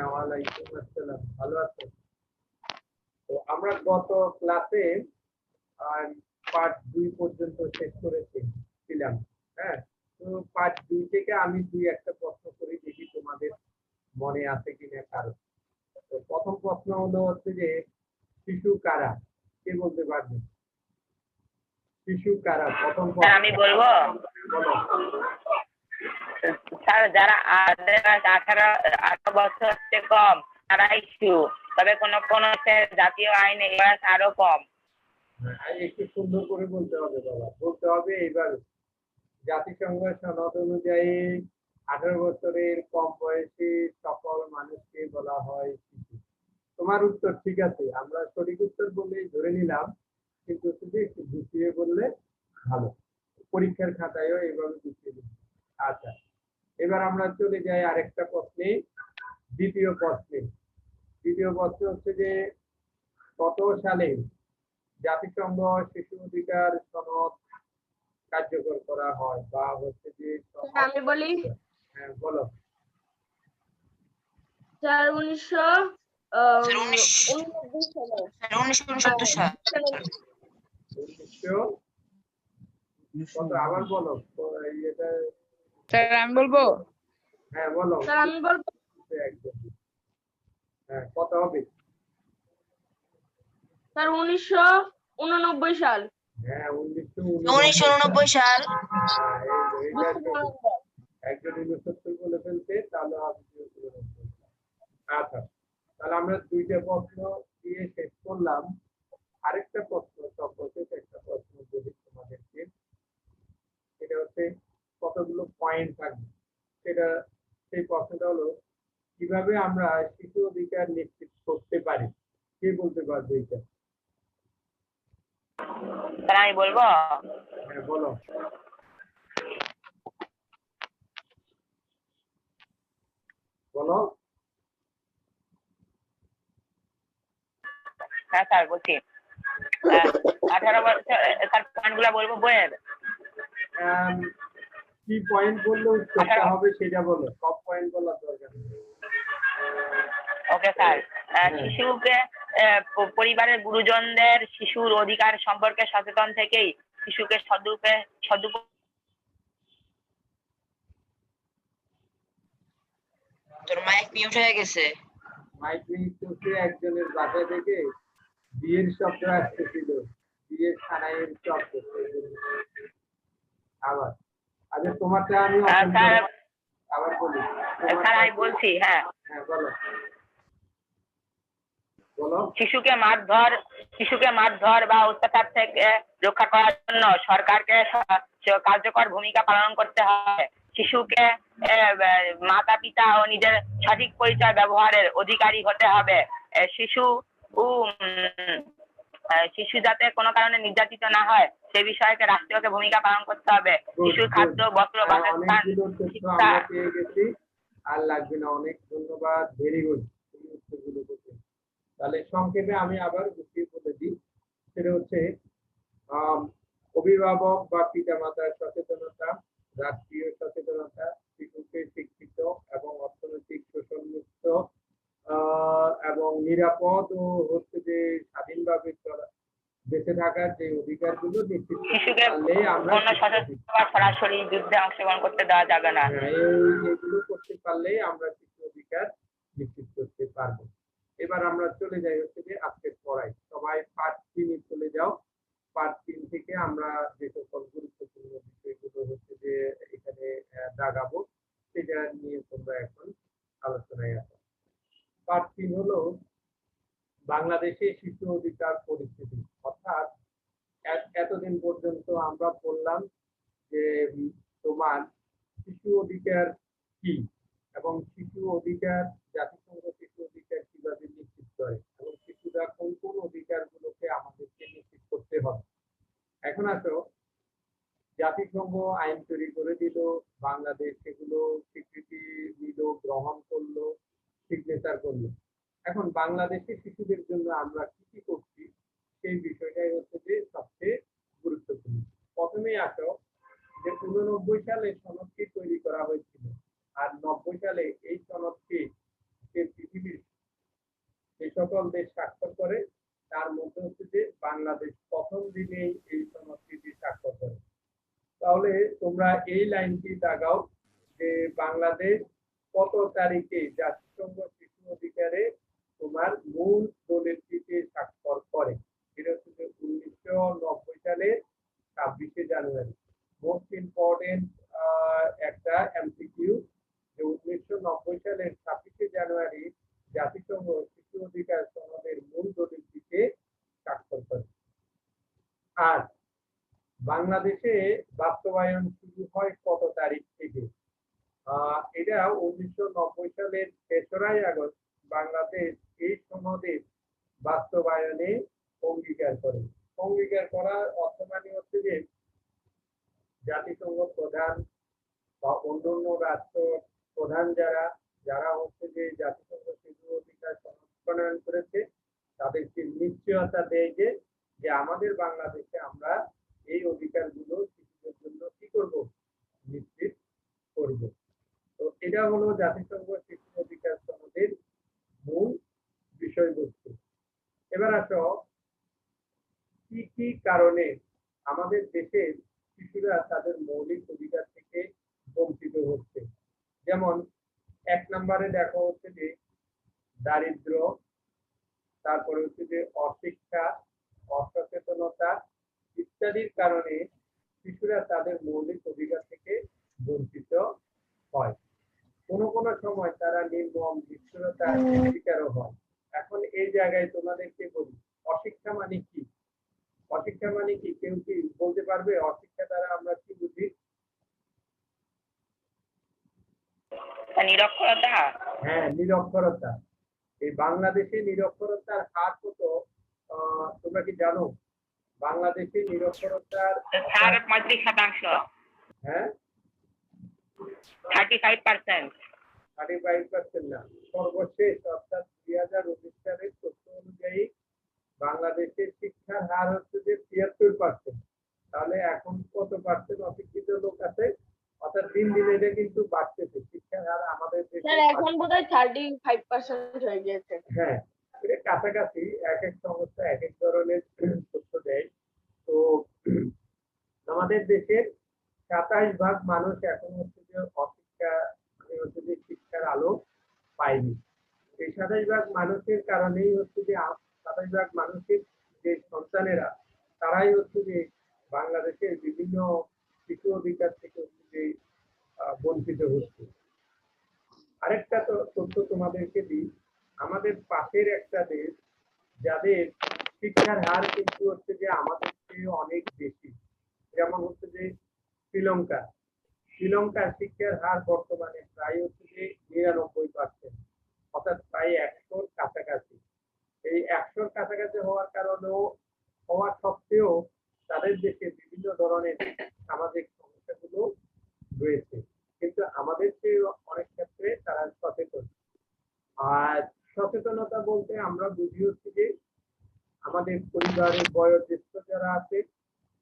ওয়ালাইকুম আসসালাম। ভালো আছেন? তো আমরা গত ক্লাসে পার্ট 2 পর্যন্ত শেষ করেছিলাম। হ্যাঁ, তো পার্ট 2 থেকে আমি দুই একটা প্রশ্ন করি, দেখি তোমাদের মনে আছে কিনা কারো। তো প্রথম প্রশ্ন হলো হচ্ছে যে শিশু কারা? কে বলতে পারবে? শিশু কারা? প্রথম স্যার আমি বলবো। বলো। স্যার যারা 18 বছর থেকে কম তারাই শিশু, তবে কোন কোন জাতীয় আইনে এই বয়স আরো কম। একটু সুন্দর করে বলতে হবে বাবা, বলতে হবে এইবার। জাতিসংঘ সনদ অনুযায়ী 18 বছরের কম বয়সী সকল মানুষকে বলা হয় শিশু। তোমার উত্তর ঠিক আছে, আমরা সঠিক উত্তর বলেই ধরে নিলাম, কিন্তু শুধু একটু গুছিয়ে বললে ভালো। পরীক্ষার খাতায়ও এইভাবে গুছিয়ে দিন। আচ্ছা, এবার আমরা চলে যাই আরেকটা প্রশ্নে। দ্বিতীয় প্রশ্নে দ্বিতীয় প্রশ্ন হচ্ছে যে কত সালে জাতিসংঘ শিশু অধিকার সনদ কার্যকর করা হয় বা হচ্ছে যে আমি বলি। হ্যাঁ বলো। স্যার 1969 সাল। কত আবার বলো এটা। স্যার আমি বলবো। হ্যাঁ বলো। স্যার আমি বলবো। একদম। হ্যাঁ, কত হবে? স্যার 1989 সাল। হ্যাঁ, 1989 সাল। একজন 69 বলে ফেলতে, তাহলে হবে 1989। আচ্ছা, তাহলে আমরা দুইটা প্রশ্ন দিয়ে শেষ করলাম। আরেকটা প্রশ্ন সম্পর্কে একটা প্রশ্ন বলি তোমাদেরকে। সেটা হচ্ছে কতগুলো পয়েন্ট থাকবে, সেটা সেই প্রশ্নটা হলো কিভাবে আমরা শিশু অধিকার নিশ্চিত করতে পারি? কে বলতে পারবে এটা? স্যার আমি বলবো। হ্যাঁ বলো। বলো। হ্যাঁ স্যার বলছি। 18 বছর স্যার পয়েন্ট গুলা বলবো বইয়ের। কি পয়েন্ট বললে উত্তরটা হবে সেটা বলো, সব পয়েন্ট বলার দরকার নেই। Okay sir. শিশুকে পরিবারের গুরুজনদের শিশুর অধিকার সম্পর্কে সচেতন থেকেই শিশুকে সদুপযোগ। তোর মাইক মিউট হয়ে গেছে। মাইক মিউট করতে একজনের বাসা থেকে বিয়ের শব্দ আসতেছিল, বিয়ের সানাইয়ের শব্দ। আবার আচ্ছা, তোমারটা আমি আবার বলি। স্যার আমি বলছি। হ্যাঁ হ্যাঁ বলো। বলো। শিশুকে মারধর বা অত্যাচার থেকে রক্ষা করার জন্য সরকারকে কার্যকর ভূমিকা পালন করতে হবে। শিশুকে মাতা পিতা ও নিজের সঠিক পরিচয় ব্যবহারের অধিকারী হতে হবে। শিশু যাতে কোনো কারণে নির্যাতিত না হয় সে বিষয়ে রাষ্ট্রীয়কে ভূমিকা পালন করতে হবে। শিশুর খাদ্য, বস্ত্র, বাসস্থান, শিক্ষা। পেয়ে গেছি, আর লাগবে না। অনেক ধন্যবাদ, ভেরি গুড। তাহলে সংক্ষেপে আমি আবার গুছিয়ে বলে দিই। সেটা হচ্ছে অভিভাবক বা পিতা মাতার সচেতনতা, রাষ্ট্রীয় সচেতনতা, শিশুকে শিক্ষিত এবং অর্থনৈতিক শোষণ মুক্ত এবং নিরাপদ ও হচ্ছে যে স্বাধীনভাবে বেঁচে থাকার যে অধিকারগুলো নিশ্চিত করলে আমরা সরাসরি যুদ্ধে অংশগ্রহণ করতে দেওয়া যাবে না। এগুলো করতে পারলেই আমরা শিশু অধিকার নিশ্চিত করতে পারবো। এবার আমরা চলে যাই হচ্ছে যে আজকের পড়ায়। সবাই পার্ট 3 চলে যাও। পার্ট 3 থেকে আমরা যে সকল গুরুত্বপূর্ণ বিষয়গুলো হচ্ছে যে এখানে দাগাবো, সেটা নিয়ে তোমরা এখন আলোচনায় আসো। পার্ট 3 হলো বাংলাদেশে শিশু অধিকার পরিস্থিতি। অর্থাৎ এতদিন পর্যন্ত আমরা বললাম যে তোমার শিশু অধিকার কি এবং শিশু অধিকার জাতিসংঘ শিশু অধিকার কিভাবে নিশ্চিত করে এবং শিশুরা কোন কোন অধিকারগুলোকে আমাদেরকে নিশ্চিত করতে হবে। এখন আসো, জাতিসংঘ আইন তৈরি করে দিল, বাংলাদেশ সেগুলো স্বীকৃতি দিল, গ্রহণ করলো, সিগনেচার করলো। এখন বাংলাদেশের শিশুদের জন্য আমরা কি কি করছি সেই বিষয়টাই হচ্ছে যে সবচেয়ে গুরুত্বপূর্ণ। প্রথমেই আসো যে 89 সালে সনদটি তৈরি করা হয়েছিল, আর 90 সালে এই সনদটি পৃথিবী সকল দেশ স্বাক্ষর করে, তার মধ্যে হচ্ছে যে বাংলাদেশ প্রথম দিনেই এই সনদটি স্বাক্ষর করে। তাহলে তোমরা এই লাইনটি দাগাও যে বাংলাদেশ কত তারিখে জাতিসংঘ শিশু অধিকারে তোমার মূল দলিলটিতে স্বাক্ষর করে। এটা হচ্ছে যে 1990 সালের 26শে জানুয়ারি। মোস্ট ইম্পর্টেন্ট একটা এমসিকিউ যে 1990 সালের 26শে জানুয়ারি জাতিসংঘ শিশু অধিকার সনদের মূল দলিলটিতে স্বাক্ষর করে। আর বাংলাদেশে বাস্তবায়ন শুরু হয় কত তারিখ থেকে? এটা 1990 সালের 3রা আগস্ট বাংলাদেশ এই সনদের বাস্তবায়নে অঙ্গীকার করে। অঙ্গীকার করার অর্থ মানে হচ্ছে যে জাতিসংঘ প্রধান বা অন্যান্য রাষ্ট্র প্রধান যারা হচ্ছে যে জাতিসংঘ শিশু অধিকার সনদ প্রণয়ন করেছে তাদেরকে নিশ্চয়তা দেয় যে আমাদের বাংলাদেশে আমরা এই অধিকারগুলো শিশুদের জন্য কি করব, নিশ্চিত করব। তো এটা হলো জাতিসংঘ শিশু অধিকার সনদের মূল বিষয়বস্তু। এবার আসো কি কি কারণে আমাদের দেশের শিশুরা তাদের মৌলিক অধিকার থেকে বঞ্চিত হচ্ছে। যেমন 1 নম্বরে দেখো হচ্ছে যে দারিদ্র, তারপরে হচ্ছে যে অশিক্ষা, অসচেতনতা ইত্যাদির কারণে শিশুরা তাদের মৌলিক অধিকার থেকে বঞ্চিত হয়। কোনো কোনো সময় তারা নির্মম নিষ্ঠুরতার শিকারও হয়। এখন এই জায়গায় তোমাদেরকে বলি অশিক্ষা মানে কি? অশিক্ষা মানে কি কেউ কি বলতে পারবে? অশিক্ষা দ্বারা আমরা কি বুঝি? নিরক্ষরতা। হ্যাঁ, নিরক্ষরতা। এই বাংলাদেশে নিরক্ষরতার হার কত তোমরা কি জানো? বাংলাদেশে নিরক্ষরতার 35%। হ্যাঁ 35%। 35% না, সর্বশেষ অর্থাৎ 2019 সালের তথ্য অনুযায়ী বাংলাদেশের শিক্ষার হার হচ্ছে যে 73%। তাহলে এখন কত পার্সেন্ট অশিক্ষিত লোক আছে? অর্থাৎ দিন দিন এটা কিন্তু বাড়তেছে শিক্ষার হার আমাদের দেশে। স্যার এখন বোধহয় 35% হয়ে গিয়েছে। হ্যাঁ, এটা কাছাকাছি। এক এক সংস্থা এক এক ধরনের তথ্য দেয়। তো আমাদের দেশের 27% মানুষ এখন হচ্ছে যে অশিক্ষা হচ্ছে যে শিক্ষার আলো পায়নি। এই 27% মানুষের কারণেই হচ্ছে যে 27% মানুষের যে সন্তানেরা তারাই হচ্ছে যে বাংলাদেশের বিভিন্ন শিশু অধিকার থেকে হচ্ছে যে বঞ্চিত হচ্ছে। আরেকটা তথ্য তোমাদেরকে দিই, আমাদের পাশের একটা দেশ যাদের শিক্ষার হার কিন্তু হচ্ছে যে আমাদের চেয়ে অনেক বেশি, যেমন হচ্ছে যে শ্রীলঙ্কা। শ্রীলঙ্কার শিক্ষার হার বর্তমানে প্রায় হচ্ছে যে 99%, অর্থাৎ প্রায় 100-র কাছাকাছি। এই 100-র কাছাকাছি হওয়া সত্ত্বেও তাদের দেশে বিভিন্ন ধরনের সামাজিক সমস্যাগুলো রয়েছে, কিন্তু আমাদের চেয়ে অনেক ক্ষেত্রে তারা সচেতন। আর সচেতনতা বলতে আমরা বুঝি হচ্ছে যে আমাদের পরিবারের বয়োজ্যেষ্ঠ যারা আছে,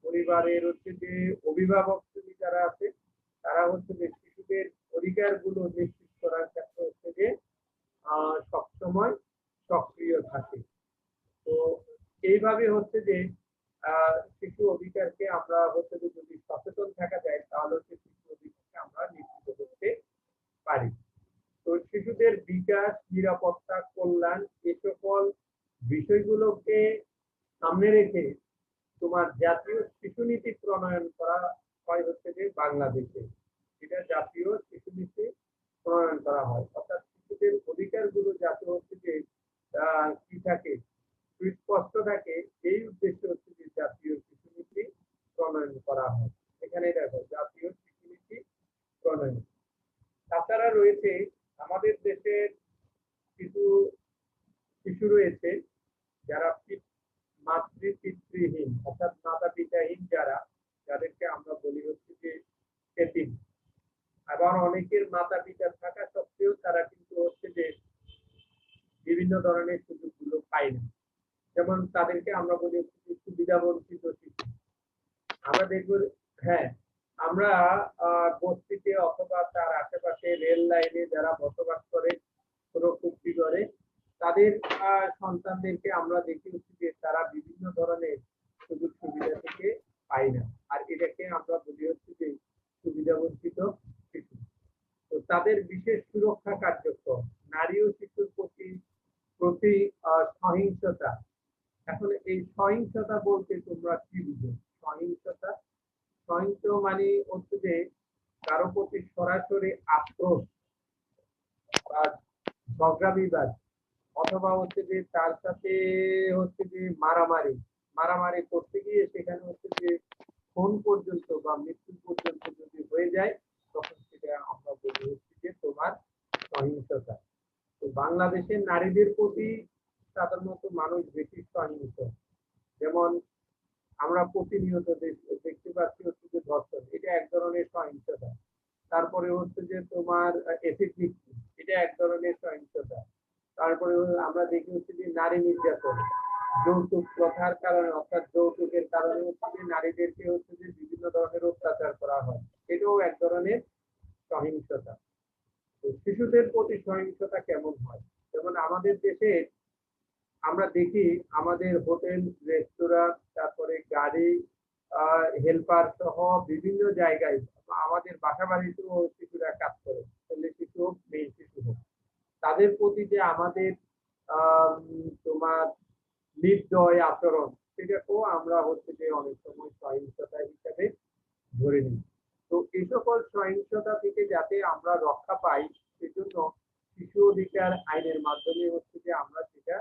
পরিবারের হচ্ছে যে অভিভাবক যারা আছে, তারা হচ্ছে যে শিশুদের অধিকারগুলো নিশ্চিত করার ক্ষেত্রে হচ্ছে যে সবসময় সক্রিয় থাকে। তো এইভাবে হচ্ছে যে শিশু অধিকারকে আমরা হচ্ছে যে যদি সচেতন থাকা যায় তাহলে হচ্ছে শিশু অধিকারকে আমরা নিশ্চিত করতে পারি। তো শিশুদের বিকাশ, নিরাপত্তা, কল্যাণ এ সকল বিষয়গুলোকে সামনে রেখে তোমার জাতীয় শিশু নীতি প্রণয়ন করা হয় হচ্ছে যে বাংলাদেশে। এটা জাতীয় শিশু নীতি প্রণয়ন করা হয়, অর্থাৎ শিশুদের অধিকারগুলো যাতে হচ্ছে যে কি থাকে, সুস্পষ্ট থাকে, এই উদ্দেশ্যে হচ্ছে যে জাতীয় শিশু নীতি প্রণয়ন করা হয়। এখানে দেখো জাতীয় শিশু নীতি প্রণয়ন। তাছাড়া রয়েছে আমাদের দেশের কিছু শিশু রয়েছে যারা মাতৃ-পিতৃহীন, অর্থাৎ মাতা পিতাহীন, যাদেরকে আমরা বলি হচ্ছে যে এতিম। আবার অনেকের মাতা পিতা থাকা সত্ত্বেও তারা কিন্তু হচ্ছে যে বিভিন্ন ধরনের সুযোগগুলো পায় না। যেমন তাদেরকে আমরা বলি হচ্ছে যে সুবিধা বঞ্চিত শিশু। আমরা দেখব, হ্যাঁ, আমরা বস্তিতে অথবা তার আশেপাশে রেল লাইনে যারা বসবাস করে, কোনো চুক্তি করে, তাদের সন্তানদেরকে আমরা দেখি হচ্ছে যে তারা বিভিন্ন ধরনের সুযোগ সুবিধা থেকে পায় না, আর এটাকে আমরা বলি হচ্ছে যে সুবিধা বঞ্চিত শিশু। তো তাদের বিশেষ সুরক্ষা কার্যক্রম, নারী ও শিশুর প্রতি প্রতি সহিংসতা। এখন এই সহিংসতা বলতে তোমরা কি বুঝো? সহিংসতা, সহিংস মানে হচ্ছে যে কারো প্রতি সরাসরি আক্রোশ বা ঝগড়া বিবাদ, অথবা হচ্ছে যে তার সাথে হচ্ছে যে মারামারি মারামারি করতে গিয়ে সেখানে হচ্ছে যে খুন পর্যন্ত বা মৃত্যু পর্যন্ত যদি হয়ে যায়, তখন সেটা আমরা বলি হচ্ছে যে তোমার সহিংসতা। তো বাংলাদেশের নারীদের প্রতি সাধারণত মানুষ বেশি সহিংস। যেমন আমরা প্রতিনিয়ত দেখতে পাচ্ছি হচ্ছে যে ধর্ষণ, এটা এক ধরনের সহিংসতা। তারপরে হচ্ছে যে তোমার এসিড বৃষ্টি, এটা এক ধরনের সহিংসতা। তারপরে আমরা দেখি হচ্ছে যে নারী নির্যাতন, যৌতুক প্রথার কারণে অর্থাৎ যৌতুকের কারণে হচ্ছে যে নারীদেরকে হচ্ছে যে বিভিন্ন ধরনের অত্যাচার করা হয়, এটাও এক ধরনের সহিংসতা। তো শিশুদের প্রতি সহিংসতা কেমন হয়? যেমন আমাদের দেশে আমরা দেখি আমাদের হোটেল, রেস্তোরাঁ, তারপরে গাড়ি, হেল্পার সহ বিভিন্ন জায়গায় আমাদের বাসা বাড়িতেও শিশুরা কাজ করে, ছেলে শিশু হোক মেয়ে শিশু হোক, তাদের প্রতি যে আমাদের তোমার নির্দয় আচরণ, সেটাকেও আমরা হচ্ছে যে অনেক সময় সহিংসতা হিসাবে ধরে নিই। তো এই সকল সহিংসতা থেকে যাতে আমরা রক্ষা পাই, সেজন্য শিশু অধিকার আইনের মাধ্যমে হচ্ছে যে আমরা সেটা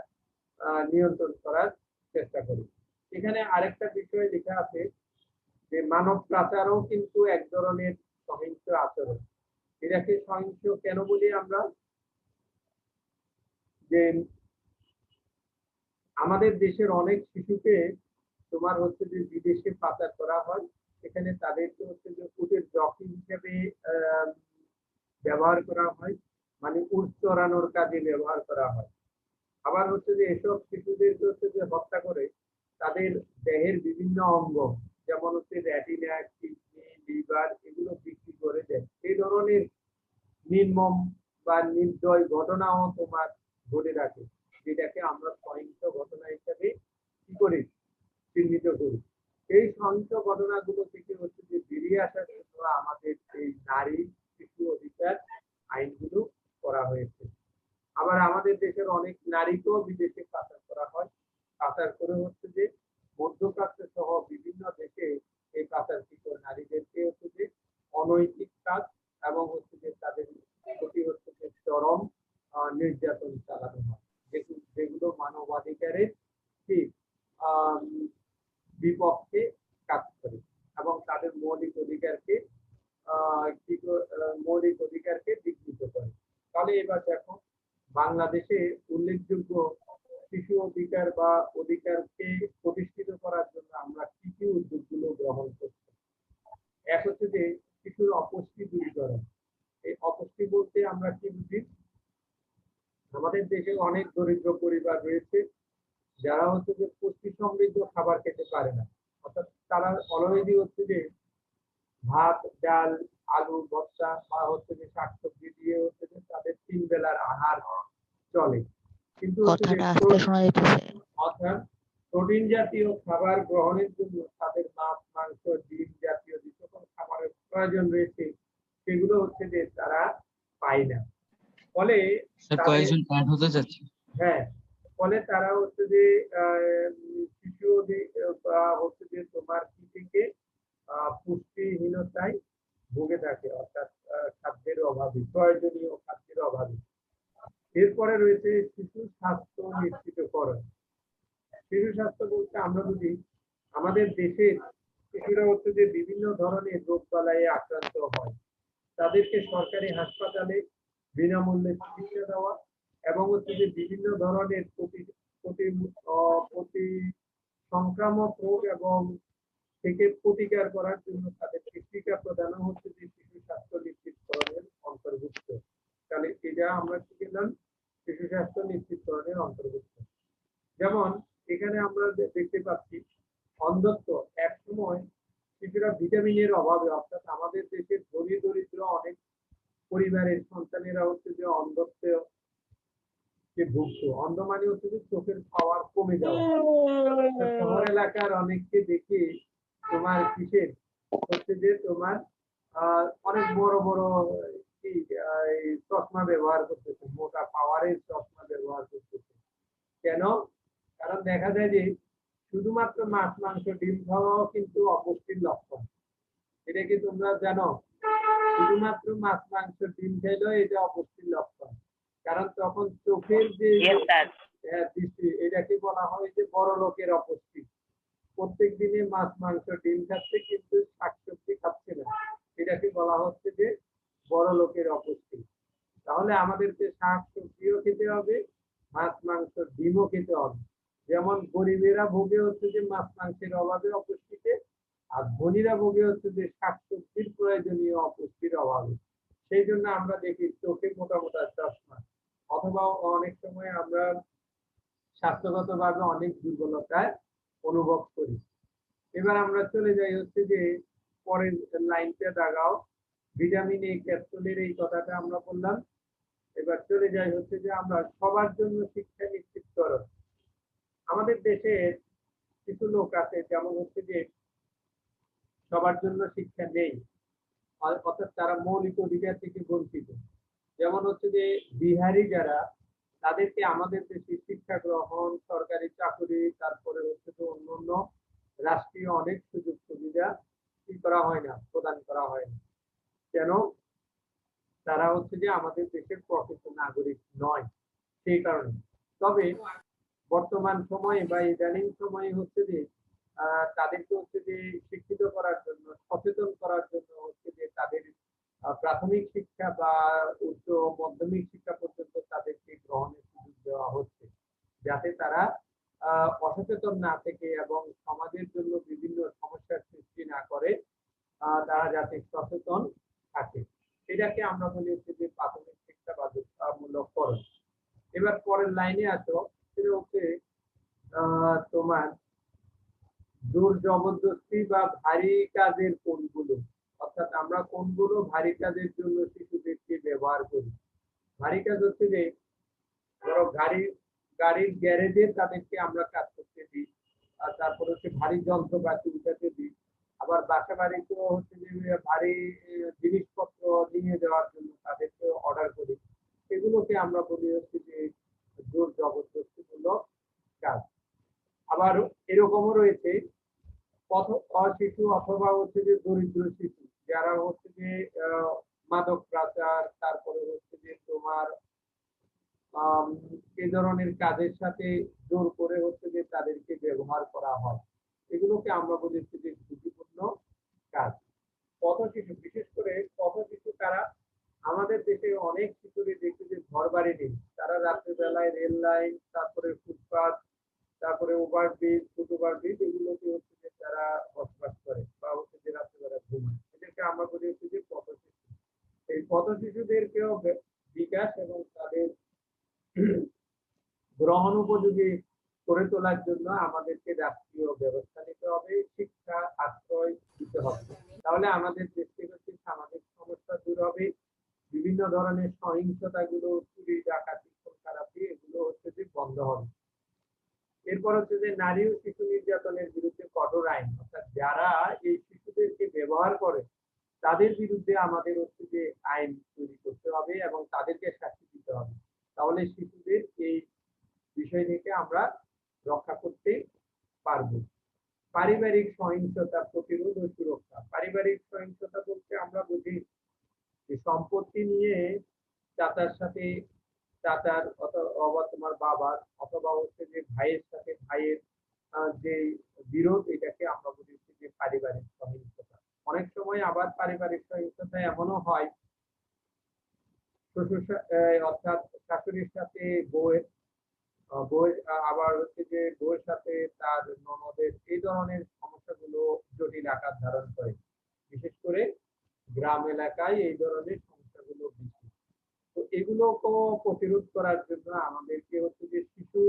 নিয়ন্ত্রণ করার চেষ্টা করি। এখানে আরেকটা বিষয় লেখা আছে যে মানব পাচারও কিন্তু এক ধরনের সহিংস আচরণ। এটাকে সহিংস কেন বলি আমরা? যে আমাদের দেশের অনেক শিশুকে তোমার হচ্ছে যে বিদেশে পাচার করা হয়, সেখানে তাদেরকে হচ্ছে যে উটের জকি হিসেবে ব্যবহার করা হয়, মানে উট চড়ানোর কাজে ব্যবহার করা হয়। আবার হচ্ছে যে এসব শিশুদেরকে হচ্ছে যে হত্যা করে তাদের দেহের বিভিন্ন অঙ্গ, যেমন হচ্ছে রেটিনা, কিডনি, লিভার, এগুলো বিক্রি করে দেয়। এই ধরনের নির্মম বা নির্দয় ঘটনাও তোমার ঘটে থাকে, যেটাকে আমরা সহিংস ঘটনা হিসেবে কি করি, চিহ্নিত করি। এই সহিংস ঘটনাগুলো থেকে হচ্ছে যে বেরিয়ে আসার জন্য আমাদের এই নারী শিশু অধিকার আইনগুলো করা হয়েছে। আবার আমাদের দেশের অনেক নারীকেও বিদেশে পাচার করা হয়, পাচার করে হচ্ছে যে মধ্যপ্রাচ্য সহ বিভিন্ন দেশে এই পাচারকৃত নারীদেরকে হচ্ছে যে অনৈতিক কাজ এবং হচ্ছে যে তাদের প্রতি হচ্ছে যে চরম নির্যাতন চালানো হয়, যেগুলো মানবাধিকারের কি বিপক্ষে কাজ করে এবং তাদের মৌলিক অধিকারকে মৌলিক অধিকারকে বিঘ্নিত করে। তাহলে এবার দেখো বাংলাদেশে উল্লেখযোগ্য শিশু অধিকার বা অধিকারকে প্রতিষ্ঠিত করার জন্য আমরা কি কি উদ্যোগগুলো গ্রহণ করছি। এক হচ্ছে যে শিশুর অপুষ্টি দূরীকরণ। এই অপুষ্টি বলতে আমরা কি বুঝি? আমাদের দেশে অনেক দরিদ্র পরিবার রয়েছে যারা হচ্ছে যে পুষ্টি সমৃদ্ধ খাবার খেতে পারে না, অর্থাৎ তারা অলরেডি হচ্ছে যে ভাত, ডাল, আলু ভর্তা বা হচ্ছে যে শাকসবজি দিয়ে হচ্ছে যে তাদের 3 বেলার আহার চলে, কিন্তু কথাটা আস্তে শোনা যাইতেছে। অর্থাৎ প্রোটিন জাতীয় খাবার গ্রহণের জন্য তাদের মাছ, মাংস, ডিম জাতীয় যে সকল খাবারের প্রয়োজন রয়েছে, সেগুলো হচ্ছে যে তারা পায় না। ফলে কয়েকজন অ্যাড হতে যাচ্ছে। হ্যাঁ, ফলে তারা হচ্ছে যে শিশু বা হচ্ছে যে তোমার কি থেকে পুষ্টিহীনতায় ভুগে থাকে, অর্থাৎ খাদ্যের অভাবে, প্রয়োজনীয় খাদ্যের অভাবে। এরপরে রয়েছে শিশু স্বাস্থ্য নিশ্চিতকরণ। শিশু স্বাস্থ্য বলতে আমরা যদি আমাদের দেশের শিশুরা হচ্ছে যে বিভিন্ন ধরনের রোগ বালায় আক্রান্ত হয়, তাদেরকে সরকারি হাসপাতালে বিনামূল্যে চিকিৎসা দেওয়া এবং হচ্ছে যে বিভিন্ন ধরনের প্রতি সংক্রামক রোগ এবং থেকে প্রতিকার করার জন্য তাদেরকে টিকা প্রদান হচ্ছে যে শিশু স্বাস্থ্য নিশ্চিতকরণের অন্তর্ভুক্ত। তাহলে এটা আমরা কি গেলাম, শিশু স্বাস্থ্য নিশ্চিতকরণের অন্তর্ভুক্ত। যেমন এখানে আমরা দেখতে পাচ্ছি অন্ধত্ব। এক সময় শিশুরা ভিটামিনের অভাবে, অর্থাৎ আমাদের দেশের দরিদ্র অনেক পরিবারের সন্তানেরা হচ্ছে যে অন্ধত্ব সে ভুগতো। অন্ধ মানে হচ্ছে যে চোখের পাওয়ার কমে যাওয়া। তো শহর এলাকার অনেককে দেখি তোমার কিসের হচ্ছে যে তোমার অনেক বড় বড় কি এই চশমা ব্যবহার করতেছে, মোটা পাওয়ারের চশমা ব্যবহার করতেছে। কেন? কারণ দেখা যায় যে শুধুমাত্র মাছ মাংস ডিম খাওয়াও কিন্তু অপুষ্টির লক্ষণ। এটা কি তোমরা জানো? শুধুমাত্র মাছ মাংস ডিম খেলেও এটা অপুষ্টির লক্ষণ। কারণ তখন চোখের যে ইয়েস স্যার। দৃষ্টি, এটাকে বলা হয় যে বড় লোকের অপুষ্টি। প্রত্যেক দিনে মাছ মাংস ডিম খাচ্ছে কিন্তু শাকসবজি খাচ্ছে না, এটাকে বলা হচ্ছে যে বড় লোকের অপুষ্টি। তাহলে আমাদেরকে শাক সবজিও খেতে হবে, মাছ মাংস ডিমও খেতে হবে। যেমন গরিবেরা ভোগে হচ্ছে যে মাছ মাংসের অভাবে অপুষ্টিতে, আর ধনীরা ভোগে হচ্ছে যে শাকসবজির প্রয়োজনীয় অপুষ্টির অভাবে। সেই জন্য আমরা দেখি চোখে মোটা মোটা চশমা, অথবা অনেক সময় আমরা স্বাস্থ্যগতভাবে অনেক দুর্বলতায় অনুভব করি। এবার আমরা চলে যাই হচ্ছে যে পরের লাইনটা দাগাও, ভিটামিন এ ক্যাপসুলের এই কথাটা আমরা বললাম। এবার চলে যাই হচ্ছে যে আমরা সবার জন্য শিক্ষা নিশ্চিত করো। আমাদের দেশে কিছু লোক আছে যেমন হচ্ছে যে সবার জন্য শিক্ষা নেই, অর্থাৎ তারা মৌলিক অধিকার থেকে বঞ্চিত। যেমন হচ্ছে যে বিহারি যারা, তাদেরকে আমাদের দেশে শিক্ষা গ্রহণ, সরকারি চাকরি, তারপরে হচ্ছে যে অন্যান্য রাষ্ট্রীয় অনেক সুযোগ সুবিধা কি করা হয় না, প্রদান করা হয় না। কেন? তারা হচ্ছে যে আমাদের দেশের প্রকৃত নাগরিক নয়, সেই কারণে। তবে বর্তমান সময়ে বা ইদানিং সময়ে হচ্ছে যে তাদেরকে হচ্ছে যে শিক্ষিত করার জন্য, সচেতন করার জন্য হচ্ছে যে তাদের প্রাথমিক শিক্ষা বা উচ্চ মাধ্যমিক শিক্ষা পর্যন্ত তাদেরকে গ্রহণের সুযোগ দেওয়া হচ্ছে, যাতে তারা অসচেতন না থেকে এবং সমাজের জন্য বিভিন্ন সমস্যার সৃষ্টি না করে, তারা যাতে সচেতন থাকে। এটাকে আমরা বলি হচ্ছে যে প্রাথমিক শিক্ষা বাধ্যতামূলককরণ। এবার পরের লাইনে আসো, সেটা হচ্ছে তোমার জোর জবরদস্তি বা ভারী কাজের কোনগুলো, অর্থাৎ আমরা কোনগুলো ভারী কাজের জন্য শিশুদেরকে ব্যবহার করি। ভারী কাজ হচ্ছে যে ধরো গাড়ির গ্যারেজে তাদেরকে আমরা কাজ করতে দিই, আর তারপর হচ্ছে ভারী যন্ত্রপাতি উঠাতে দিই। আবার বাসা বাড়িতেও হচ্ছে যে ভারী জিনিসপত্র নিয়ে যাওয়ার জন্য তাদেরকে অর্ডার করি। এগুলোকে আমরা বলি হচ্ছে যে জোর জবরদস্তিমূলক কাজ। আবার এরকমও রয়েছে পথ শিশু অথবা হচ্ছে যে দরিদ্র শিশু, যারা হচ্ছে যে মাদক পাচার, তারপরে হচ্ছে যে তোমার এই ধরনের কাজের সাথে জোর করে হচ্ছে যে তাদেরকে ব্যবহার করা হয়। এগুলোকে আমরা বলি হচ্ছে যে ঝুঁকিপূর্ণ কাজ। পথ শিশু, বিশেষ করে পথ শিশু কারা? আমাদের দেশে অনেক শিশুরে দেখি যে ঘর বাড়ি নেই, তারা রাত্রে বেলায় রেল লাইন, তারপরে ফুটপাত, তারপরে ওভারব্রিজ, ফুট ওভারব্রিজ, এগুলোতে হচ্ছে যে তারা বসবাস করে বা হচ্ছে যে রাত্রেবেলা ঘুমায়। এদেরকে আমরা বলি হচ্ছে যে পথ শিশু। এই পথ শিশুদেরকেও বিকাশ এবং তাদের গ্রহণ উপযোগী করে তোলার জন্য আমাদেরকে রাষ্ট্রীয় ব্যবস্থা নিতে হবে, শিক্ষা আশ্রয় দিতে হবে। তাহলে আমাদের দেশ থেকে হচ্ছে সামাজিক সমস্যা দূর হবে, বিভিন্ন ধরনের সহিংসতা গুলো, চুরি ডাকাতি খুন খারাপি, এগুলো হচ্ছে যে বন্ধ হবে। এরপর হচ্ছে যে নারী ও শিশু নির্যাতনের বিরুদ্ধে কঠোর আইন, অর্থাৎ যারা এই শিশুদেরকে ব্যবহার করে তাদের বিরুদ্ধে আমাদের হচ্ছে যে আইন তৈরি করতে হবে এবং তাদেরকে শাস্তি দিতে হবে। তাহলে শিশুদের এই বিষয় থেকে আমরা রক্ষা করতে পারবো। পারিবারিক সহিংসতা প্রতিরোধ ও সুরক্ষা। পারিবারিক সহিংসতা বলতে আমরা বুঝি যে সম্পত্তি নিয়ে চাচার সাথে চাচার অথবা তোমার বাবার অথবা হচ্ছে যে ভাইয়ের সাথে ভাইয়ের যে বিরোধ, এটাকে আমরা বলি হচ্ছে যে পারিবারিক সহিংসতা। অনেক সময় আবার পারিবারিক সহিংসতা এমনও হয় শ্বশুর অর্থাৎ শাশুড়ির সাথে বউয়ের, আবার হচ্ছে যে বউয়ের সাথে তার ননদের, এই ধরনের সমস্যাগুলো জটিল আকার ধারণ করে। বিশেষ করে গ্রাম এলাকায় এই ধরনের সমস্যাগুলো বেশি। তো এগুলোকে প্রতিরোধ করার জন্য আমাদেরকে হচ্ছে যে শিশু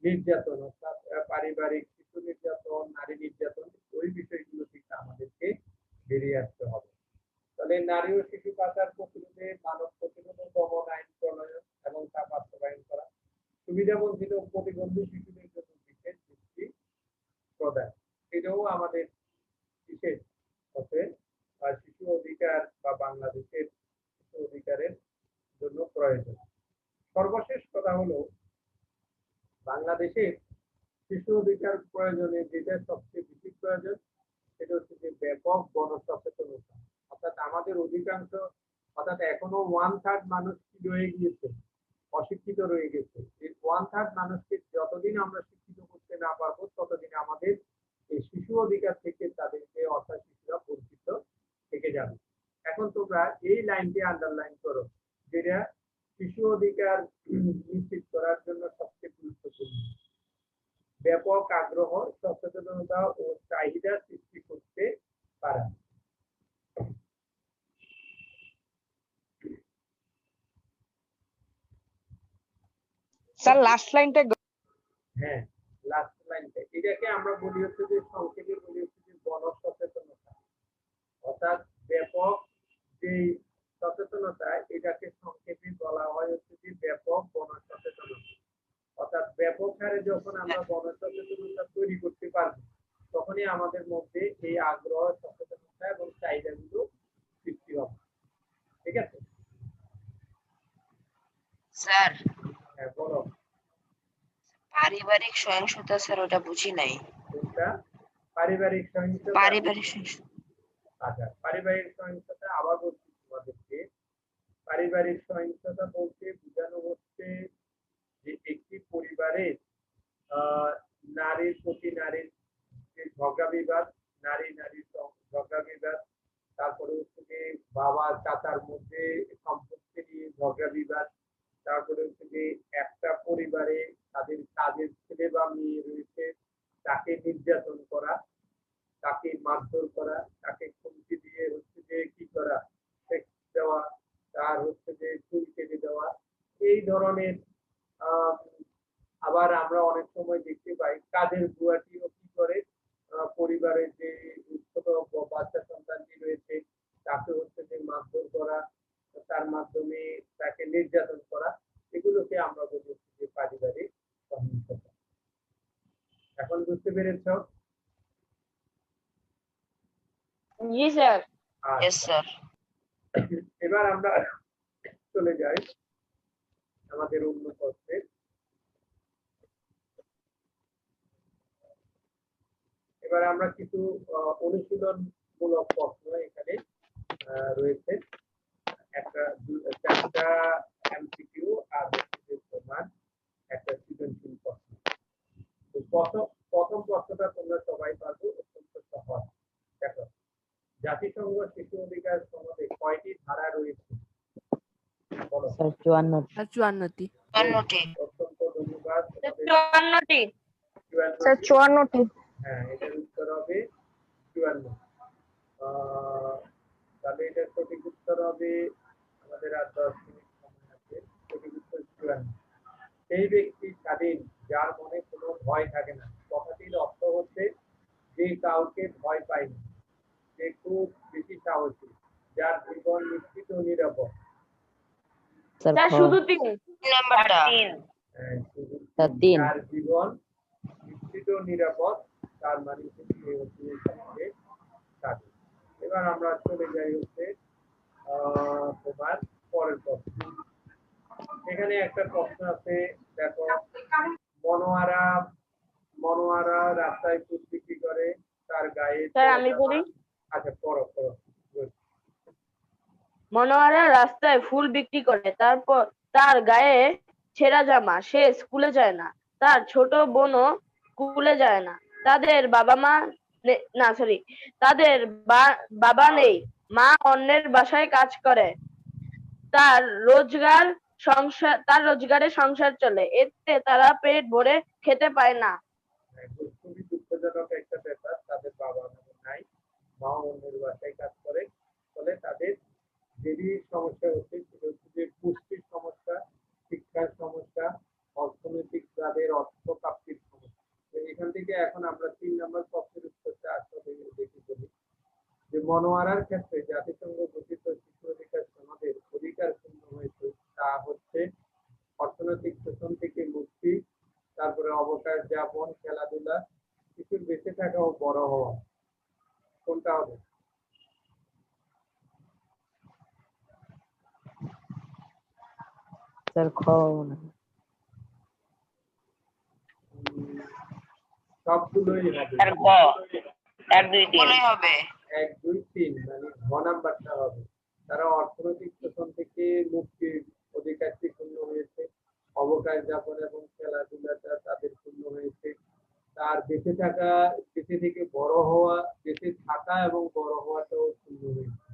নির্যাতন, অর্থাৎ পারিবারিক শিশু নির্যাতন, নারী নির্যাতন, ওই বিষয়গুলো থেকে আমাদেরকে বেরিয়ে আসতে হবে। তাহলে নারী ও শিশু পাচার প্রতিরোধে মানব প্রতিরোধ ও দমন আইন প্রণয়ন এবং তা বাস্তবায়ন করা। সুবিধা বঞ্চিত ও প্রতিবন্ধী শিশুদের জন্য বিশেষ দৃষ্টি প্রদান, এটাও আমাদের বিশেষ হচ্ছে শিশু অধিকার বা বাংলাদেশের শিশু অধিকারের জন্য প্রয়োজন। সর্বশেষ কথা হলো বাংলাদেশের শিশু অধিকার প্রয়োজনে যেটা সবচেয়ে বেশি প্রয়োজন সেটা হচ্ছে যে ব্যাপক গণসচেতনতা। অর্থাৎ আমাদের অধিকাংশ, অর্থাৎ এখনো 1/3 মানুষ কি রয়ে গিয়েছে, অশিক্ষিত রয়ে গেছে। এই 1/3 মানুষকে যতদিন আমরা শিক্ষিত করতে না পারবো ততদিন আমাদের এই শিশু অধিকার থেকে তাদেরকে, অর্থাৎ শিশুরা বঞ্চিত থেকে যাবে। এখন তোমরা এই লাইনটি আন্ডারলাইন করো, যেটা শিশু অধিকার নিশ্চিত করার জন্য সবচেয়ে গুরুত্বপূর্ণ। ব্যাপক আগ্রহ, সচেতনতা ও চাহিদা সৃষ্টি করতে পারা। স্যার লাস্ট লাইনটা হ্যাঁ, লাস্ট লাইনটা এটাকে আমরা বলি হচ্ছে যে সংক্ষেপে বলি হচ্ছে যে গণসচেতনতা। অর্থাৎ ব্যাপক যে সচেতনতা, এটাকে সংক্ষেপে বলা হয় হচ্ছে যে ব্যাপক গণসচেতনতা। অর্থাৎ ব্যাপক হারে যখন আমরা গণসচেতনতা তৈরি করতে পারবো তখনই আমাদের মধ্যে এই আগ্রহ, সচেতনতা এবং চাহিদাগুলো সৃষ্টি হবে। ঠিক আছে স্যার? হ্যাঁ বলো। পারিবারিক সহিংসতা স্যার, ওটা বুঝি নাই। কোনটা? পারিবারিক সহিংসতা। পারিবারিক সহিংসতা। আচ্ছা, পারিবারিক সহিংসতা আবার বলছি তোমাদেরকে। পারিবারিক সহিংসতা বলতে বোঝানো হচ্ছে যে একটি পরিবারের নারীর প্রতি নারীর যে ঝগড়া বিবাদ, নারী নারীর ঝগড়া বিবাদ, তারপরে হচ্ছে যে বাবা চাচার মধ্যে সম্পত্তি নিয়ে ঝগড়া বিবাদ, তারপরে হচ্ছে যে একটা পরিবারে তাদের কাজের ছেলে বা মেয়ে রয়েছে, তাকে নির্যাতন করা, তাকে মারধর করা, তাকে হুমকি দিয়ে হচ্ছে যে কি করা, সেক্স দেওয়া, তার হচ্ছে যে চুল কেটে দেওয়া, এই ধরনের। আবার আমরা অনেক সময় দেখতে পাই কাজের বুয়াটিও কি করে, পরিবারের যে ছোট বাচ্চা সন্তানটি রয়েছে তাকে হচ্ছে যে মারধর করা, তার মাধ্যমে তাকে নির্যাতন করা, এগুলোকে আমরা বলি যে পারিবারিক সহিংসতা। এখন বুঝতে পেরেছ? জি স্যার। Yes sir. এবার আমরা চলে যাই আমাদের অন্য প্রশ্নে। এবার আমরা কিছু অনুশীলনমূলক প্রশ্ন এখানে রয়েছে, চারটা এমসিকিউ আর তোমার একটা সৃজনশীল প্রশ্ন। তো প্রথম প্রশ্নটা তোমরা সবাই পারবে, অত্যন্ত সহজ। দেখো, জাতিসংঘ শিশু অধিকার সনদে কয়টি ধারা রয়েছে? বলো। স্যার 54টি। অত্যন্ত ধন্যবাদ। 54টি। 54টি। হ্যাঁ, এটার উত্তর হবে 54। তাহলে এটার সঠিক উত্তর হবে, আমাদের আর 10 মিনিট সময় আছে, সঠিক উত্তর 54। সেই ব্যক্তি স্বাধীন যার মনে কোনো ভয় থাকে না। কথাটির অর্থ হচ্ছে যে কাউকে ভয় পায় না, যে খুব বেশি সাহসী, যার জীবন নিশ্চিত ও নিরাপদ। স্যার স্যার শুধু 3 নাম্বারটা। স্যার 3। যার জীবন নিশ্চিত ও নিরাপদ, তার মানে হচ্ছে স্বাধীন। এবার আমরা চলে যাই হচ্ছে তোমার পরের প্রশ্ন। এখানে একটা প্রশ্ন আছে, দেখো, মনোয়ারা রাস্তায় ফুল বিক্রি করে, তার গায়ে। স্যার আমি বলি। আচ্ছা, পড়ো। মনোয়ারা রাস্তায় ফুল বিক্রি করে, তারপর তার গায়ে ছেঁড়া জামা, সে স্কুলে যায় না, তার ছোট বোনও স্কুলে যায় না, তাদের বাবা নেই, মা অন্যের বাসায় কাজ করে, তার রোজগারে সংসার চলে, এতে তারা পেট ভরে খেতে পায় না। খুবই দুঃখজনক একটা ব্যাপার, তাদের বাবা নাই, মা অন্যের বাসায় কাজ করে, ফলে তাদের যেই সমস্যা হচ্ছে সেটা হচ্ছে যে পুষ্টির সমস্যা, শিক্ষার সমস্যা, অর্থনৈতিক তাদের অর্থ প্রাপ্তির সমস্যা। তো এখান থেকে এখন আমরা 3 নম্বর প্রশ্নের উত্তরটা আসলে দেখি বলি যে মনোয়ারার ক্ষেত্রে জাতিসংঘ ঘোষিত শিশু অধিকার সনদের অধিকার পূর্ণ হয়েছে, তা হচ্ছে অর্থনৈতিক শোষণ থেকে মুক্তি, অবকাশ যাপন, খেলাধুলা, শিশুর বেঁচে থাকা ও বড় হওয়া, কোনটা হবে? স্যার খ মনে হয়। সবগুলোই হবে। স্যার গ 1 2 3 বলাই হবে 1 2 3 মানে ঘ নাম্বারটা হবে। তারা অর্থনৈতিক শোষণ থেকে মুক্তির অধিকারটি পূর্ণ হয়েছে, অবকাশ যাপন এবং খেলাধুলাটা তাদের পূর্ণ হয়েছে, তার বেঁচে থাকা, বেঁচে থেকে বড় হওয়া, বেঁচে থাকা এবং বড় হওয়াটাও পূর্ণ হয়েছে।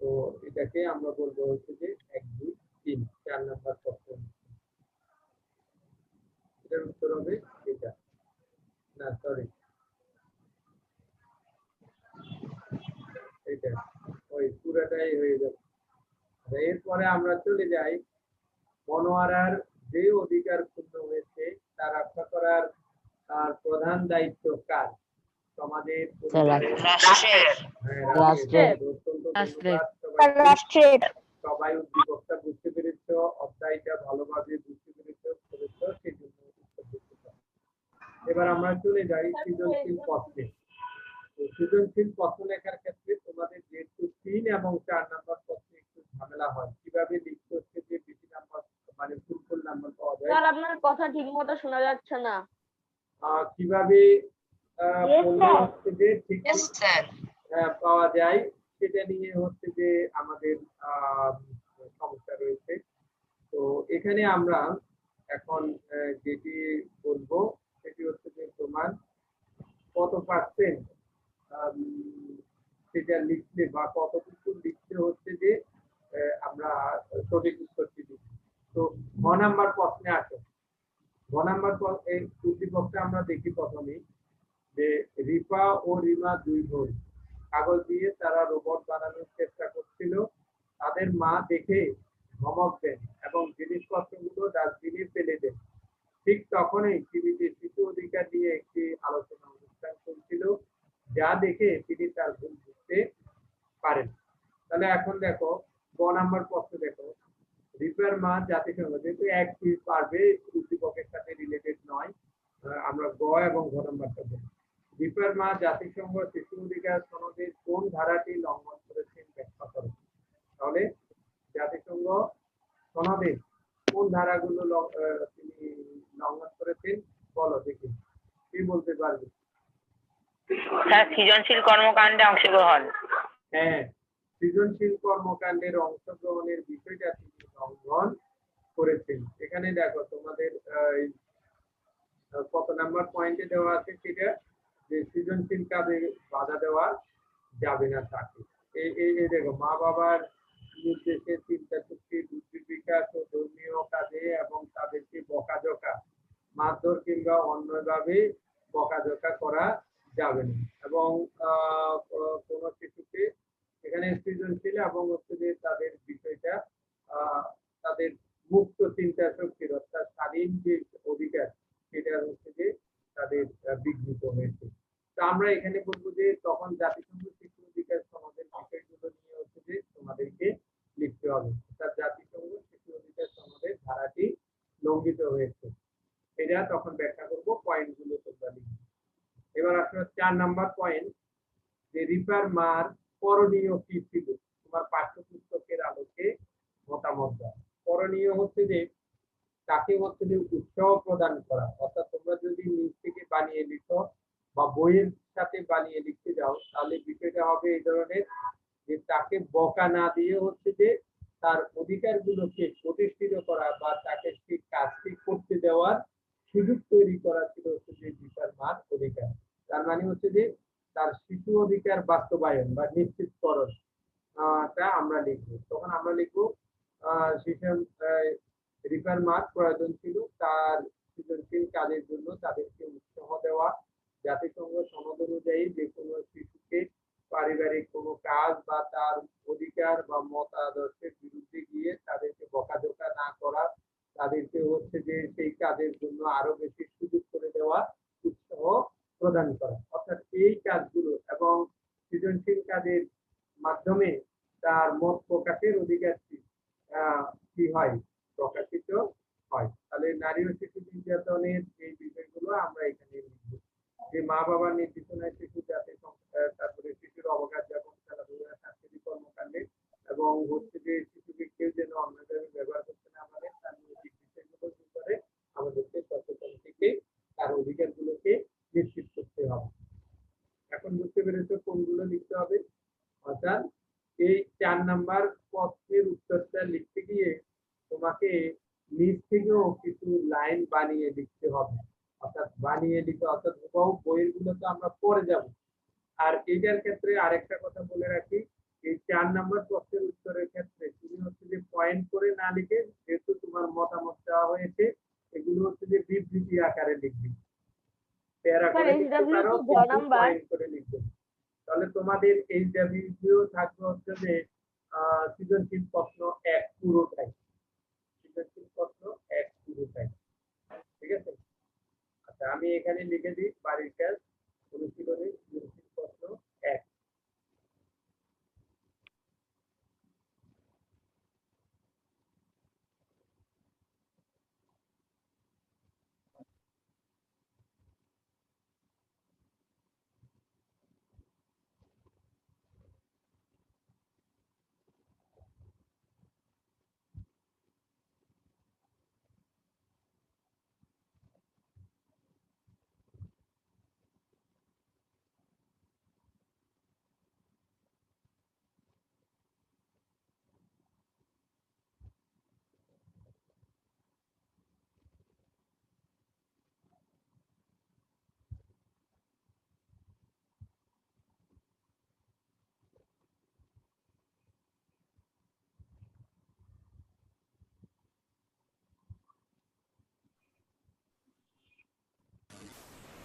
তো এটাকে আমরা বলবো হচ্ছে যে 1 2 3 4 নাম্বার প্রশ্ন। এটার উত্তর হবে এটা, না সরি এটা, ওই পুরাটাই হয়ে যাবে। এরপরে আমরা চলে যাই মনোয়ারার যে অধিকার পূর্ণ হয়েছে তা রক্ষা করার প্রধান দায়িত্ব কার? সমাজের, পরিবারের, রাষ্ট্রের হ্যাঁ, রাষ্ট্রের। অত্যন্ত রাষ্ট্রের। ধন্যবাদ সবাইকে। রাষ্ট্রের সবাই উদ্দীপকটা বুঝতে পেরেছ, অধ্যায়টা ভালোভাবে বুঝতে পেরেছ, সেই জন্য উত্তর দিতে পারো। এবার আমরা চলে যাই সৃজনশীল প্রশ্নে। তো সৃজনশীল প্রশ্ন লেখার ক্ষেত্রে তোমাদের যেহেতু 3 এবং 4 নাম্বার প্রশ্নে একটু ঝামেলা হয়, কিভাবে লিখতে হচ্ছে যে বেশি নাম্বার মানে ফুল নাম্বার পাওয়া যায়, স্যার আপনার কথা ঠিক মতো শোনা যাচ্ছে না। কিভাবে পড়লে হচ্ছে যে ঠিক ইয়েস স্যার পাওয়া যায়, সেটা নিয়ে হচ্ছে যে আমাদের সমস্যা রয়েছে। তো এখানে আমরা এখন যেটি বলবো সেটি হচ্ছে যে তোমার কত পার্সেন্ট সেটা লিখলে বা কতটুকু লিখতে হচ্ছে যে আমরা সঠিক উত্তরটি দিচ্ছি। তো ঘ নাম্বার প্রশ্নে আসে, ঘ নাম্বার এই উদ্দীপকটা আমরা দেখি প্রথমেই যে রিপা ও রিমা দুই বোন কাগজ দিয়ে তারা রোবট বানানোর চেষ্টা করছিল। তাদের মা দেখে ধমক দেন এবং জিনিসপত্রগুলো ডাস্টবিনে ফেলে দেন। ঠিক তখনই টিভিতে শিশু অধিকার নিয়ে একটি আলোচনা অনুষ্ঠান চলছিল, যা দেখে তিনি তার ভুল বুঝতে পারেন। তাহলে এখন দেখো গ নাম্বার প্রশ্ন দেখো, রিপার মা জাতিসংঘ, যেহেতু একই পারবে উদ্দীপকের সাথে রিলেটেড নয়, আমরা গ এবং ঘ নাম্বারটা বলি। রিপার মা জাতিসংঘ শিশু অধিকার সনদের কোন ধারাটি লঙ্ঘন করেছেন ব্যাখ্যা করো। তাহলে জাতিসংঘ সনদের কোন ধারাগুলো তিনি লঙ্ঘন করেছেন বলো দেখি, কি বলতে পারবে? স্যার সৃজনশীল কর্মকাণ্ডে অংশগ্রহণ। হ্যাঁ, সৃজনশীল কর্মকাণ্ডের অংশগ্রহণের বিষয়টা তিনি লঙ্ঘন করেছেন। এখানে দেখো তোমাদের কত নাম্বার পয়েন্টে দেওয়া আছে সেটা, যে সৃজনশীল কাজে বাধা দেওয়া যাবে না তাকে। এই দেখো, মা বাবার নির্দেশে চিন্তা শক্তি, বুদ্ধি বিকাশ ও ধর্মীয় কাজে এবং তাদেরকে বকাঝকা, মারধর কিংবা অন্যভাবে বকাঝকা করা যাবে না। এবং কোন শিশুকে এখানে সৃজনশীল এবং হচ্ছে যে তাদের বিষয়টা তাদের মুক্ত চিন্তা শক্তির অর্থাৎ স্বাধীন যে অধিকার সেটা হচ্ছে যে তাদের বিঘ্নিত হয়েছে। তো আমরা এখানে বলবো যে তখন জাতিসংঘ শিশু অধিকার সনদের বিষয়গুলো নিয়ে হচ্ছে যে তোমাদেরকে লিখতে হবে, অর্থাৎ জাতিসংঘ শিশু অধিকার সনদের ধারাটি লঙ্ঘিত হয়েছে, এটা তখন ব্যাখ্যা করবো, পয়েন্টগুলো তোমরা লিখবে। এবার আসলে 4 নাম্বার পয়েন্ট, যে রিপার মার করণীয় কি ছিল, তোমার পাঠ্যপুস্তকের আলোকে মতামত দাও। করণীয় হচ্ছে যে তাকে হচ্ছে যে উৎসাহ প্রদান করা, অর্থাৎ তোমরা যদি নিজ থেকে বানিয়ে লিখো বা বইয়ের সাথে বানিয়ে লিখতে যাও, তাহলে বিষয়টা হবে এই ধরনের, যে তাকে বকা না দিয়ে হচ্ছে যে তার অধিকারগুলোকে প্রতিষ্ঠিত করা বা তাকে সেই কাজটি করতে দেওয়ার সুযোগ তৈরি করা ছিল হচ্ছে যে রিপার মার অধিকার। তার মানে হচ্ছে যে তার শিশু অধিকার বাস্তবায়ন বা নিশ্চিতকরণ টা আমরা লিখবো। তখন আমরা লিখবো শিশু রিপার মার প্রয়োজন ছিল তার সৃজনশীল কাজের জন্য তাদেরকে উৎসাহ দেওয়া, জাতিসংঘ সনদ অনুযায়ী যে কোনো শিশুকে পারিবারিক কোনো কাজ বা তার অধিকার বা মত আদর্শের বিরুদ্ধে গিয়ে তাদেরকে বকাঝকা না করা, তাদেরকে হচ্ছে যে সেই কাজের জন্য আরো বেশি সুযোগ করে দেওয়া, উৎসাহ প্রদান করা। অর্থাৎ এই কাজগুলো এবং সৃজনশীল কাজের মাধ্যমে তার মত প্রকাশের অধিকারটি কি হয়, প্রকাশিত হয়। তাহলে নারী ও শিশু নির্যাতনের এই বিষয়গুলো গুলো আমরা এখানে লিখব। যে মা বাবার নির্দেশনায় শিশু যাতে তারপরে শিশুর অবকাশ যাপন, খেলাধুলা, সাংস্কৃতিক কর্মকাণ্ডে এবং হচ্ছে যে শিশুকে কেউ যেন অন্যভাবে ব্যবহার করতে না পারে তার নৈতিক বিষয়গুলো কি করে আমাদেরকে সচেতন থেকে তার অধিকারগুলোকে নিশ্চিত করতে হবে। এখন বুঝতে পেরেছো কোনগুলো লিখতে হবে? অর্থাৎ এই 4 নাম্বার প্রশ্নের উত্তরটা লিখতে গিয়ে তোমাকে নিজ থেকেও কিছু লাইন বানিয়ে লিখতে হবে। অর্থাৎ বানিয়ে লিখে, অর্থাৎ হুবহু বইয়ের গুলো তো আমরা পড়ে যাব। আর এটার ক্ষেত্রে আরেকটা কথা বলে রাখি, এই 4 নাম্বার প্রশ্নের উত্তরের ক্ষেত্রে তুমি হচ্ছে যে পয়েন্ট করে না লিখে, যেহেতু তোমার মতামত দেওয়া হয়েছে, এগুলো হচ্ছে যে বিবৃতি আকারে লিখবে। প্যারা করে লিখতে SW পারো, তো গ কিন্তু নাম্বার। পয়েন্ট করে লিখবে। তাহলে তোমাদের এইচডব্লিউ থাকবে হচ্ছে যে সৃজনশীল প্রশ্ন 1 পুরোটাই। সৃজনশীল প্রশ্ন 1 পুরোটাই। ঠিক আছে? আচ্ছা, আমি এখানে লিখে দিই বাড়ির কাজ অনুশীলনী সৃজনশীল প্রশ্ন 1।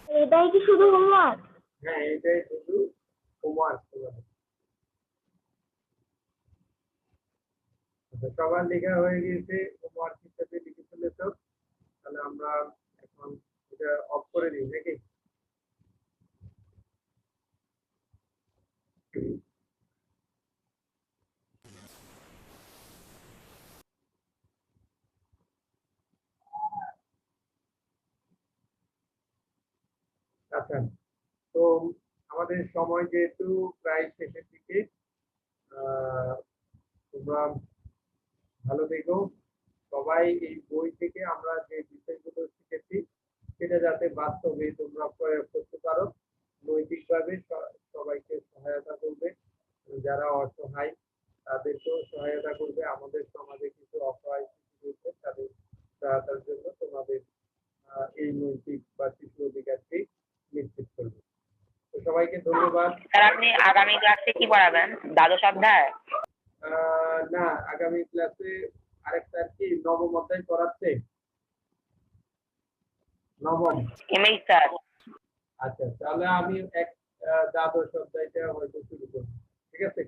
এটাই কি শুধু হোমওয়ার্ক? হ্যাঁ, এটাই শুধু হোমওয়ার্ক। সবার লেখা হয়ে গিয়েছে, হোমওয়ার্ক হিসেবে লিখে ফেলেছো। তাহলে আমরা এখন এটা অফ করে দিই নাকি? আচ্ছা, তো আমাদের সময় যেহেতু প্রায় শেষের দিকে, তোমরা ভালো দেখো। সবাই এই বই থেকে আমরা যে বিষয়গুলো শিখেছি সেটা যাতে বাস্তবে তোমরা প্রয়োগ করতে পারো। নৈতিকভাবে সবাইকে সহায়তা করবে, যারা অসহায় তাদেরকেও সহায়তা করবে। আমাদের সমাজে কিছু অসহায় শিশু রয়েছে, তাদের সহায়তার জন্য তোমাদের এই নৈতিক বা শিশু অধিকারটি নিশ্চিত করবে। তো সবাইকে ধন্যবাদ। স্যার আপনি আগামী ক্লাসে কি পড়াবেন? দ্বাদশ অধ্যায়? না, আগামী ক্লাসে আরেকটা কি নবম অধ্যায় পড়াচ্ছে, নবম। এমএই স্যার। আচ্ছা, তাহলে আমি দ্বাদশ অধ্যায়টা হয়তো শুরু করব। ঠিক আছে?